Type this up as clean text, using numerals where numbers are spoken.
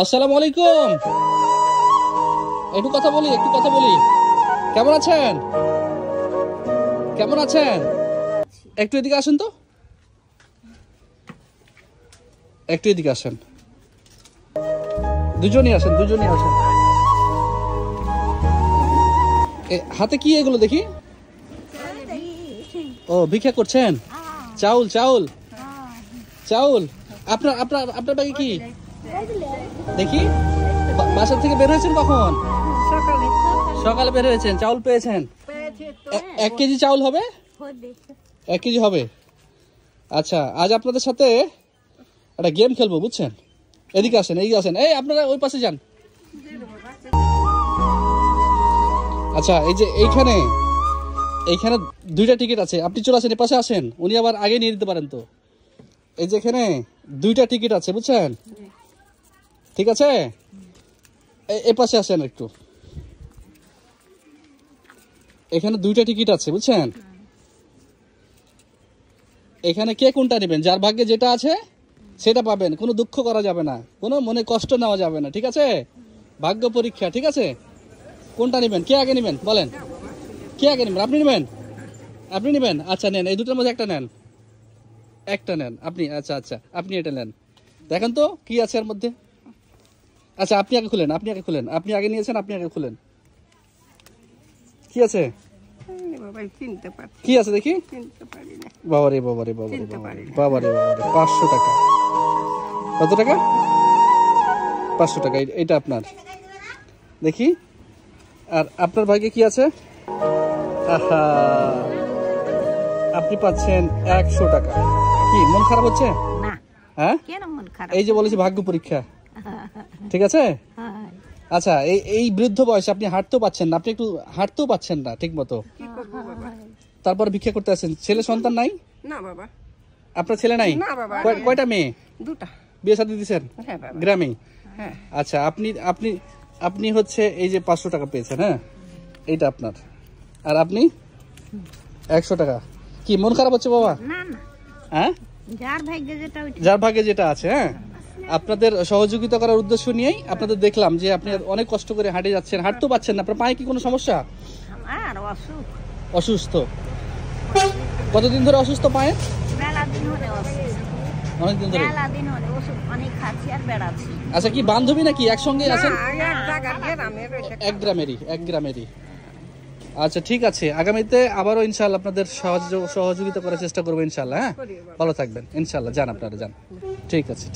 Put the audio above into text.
আসসালামু আলাইকুম। একটু কথা বলি। কেমন আছেন? একটু এদিকে আসেন তো, একটু এদিকে আসেন। দুজনই আসেন। হাতে কি এগুলো দেখি? ও, ভিক্ষা করছেন? চাউল। আপনার ব্যাগে কি দেখি? বাসা থেকে বের হয়েছেন কখন? সকালে বের হয়েছেন। চাউল পেয়েছেন? 1 কেজি চাউল হবে? 1 কেজি হবে। আচ্ছা, আজ আপনাদের সাথে একটা গেম খেলবো, বুঝছেন? এদিকে আসেন। এই আপনারা ওই পাশে যান। আচ্ছা, এই যে এইখানে 2টা টিকিট আছে। আপনি চলে আসেন, এ পাশে আসেন। উনি আবার আগে নিয়ে নিতে পারেন তো। এই যে এখানে 2টা টিকিট আছে, বুঝছেন? ঠিক আছে, এ পাশে আসেন একটু। এখানে 2টা টিকিট আছে, বুঝছেন? এখানে কে কোনটা নেবেন? যার ভাগ্যে যেটা আছে সেটা পাবেন। কোনো দুঃখ করা যাবে না, কোনো মনে কষ্ট নেওয়া যাবে না, ঠিক আছে? ভাগ্য পরীক্ষা, ঠিক আছে? কোনটা নেবেন? কে আগে নেবেন বলেন? কে আগে নেবেন? আপনি নেবেন? আচ্ছা, নেন। এই দুটোর মধ্যে একটা নেন। আপনি। আচ্ছা, আপনি এটা নেন। দেখেন তো কি আছে এর মধ্যে। আচ্ছা, আপনি আগে খুলেন। আপনি আগে নিয়েছেন, আপনি আগে খুলেন। কি আছে? কি আছে দেখি? বাবারে 500 টাকা। কত টাকা? 500 টাকা। এটা আপনার। দেখি, আর আপনার ভাগ্যে কি আছে? আহা, আপনি পাচ্ছেন 100 টাকা। কি মন খারাপ হচ্ছে? না। হ্যাঁ, কেন মন খারাপ? এই যে বলেছি ভাগ্য পরীক্ষা, ঠিক আছে? আচ্ছা, এই বৃদ্ধ বয়সে আপনি হাঁটতেও পাচ্ছেন না, আপনি একটু হাঁটতেও পাচ্ছেন না ঠিক মতো, তারপর ভিক্ষা করতে আসেন। ছেলে সন্তান নাই? না বাবা। আপনার ছেলে নাই? না বাবা। কয়টা মেয়ে? 2টা। বিয়ে শাদী দিয়েছেন? হ্যাঁ বাবা। গ্রামে? হ্যাঁ। আচ্ছা, আপনি হচ্ছে এই যে 500 টাকা পেয়েছেন, হ্যাঁ, এইটা আপনার। আর আপনি 100 টাকা। কি মন খারাপ হচ্ছে বাবা? না না, হ্যাঁ, যার ভাগ্যে যেটা আছে। হ্যাঁ, আপনাদের সহযোগিতা করার উদ্দেশ্য নিয়েই আপনাদের দেখলাম যে আপনি অনেক কষ্ট করে হাঁটে যাচ্ছেন, হাঁটতেও পাচ্ছেন না। আপনার পায়ে কি কোনো সমস্যা? আমার অসুস্থ? কতদিন ধরে অসুস্থ পায়ে? মেলা দিন হলে অনেকদিন ধরে। ওষুধ অনেক খাচ্ছি আর বেড়াচ্ছি। আচ্ছা, কি বান্ধবী নাকি একসঙ্গে আছেন? এক গ্রামেরই। আচ্ছা, ঠিক আছে। আগামীতে আবারও ইনশাআল্লাহ আপনাদের সহযোগিতা করার চেষ্টা করবো ইনশাআল্লাহ। হ্যাঁ, ভালো থাকবেন ইনশাআল্লাহ। যান, আপনারা যান। ঠিক আছে।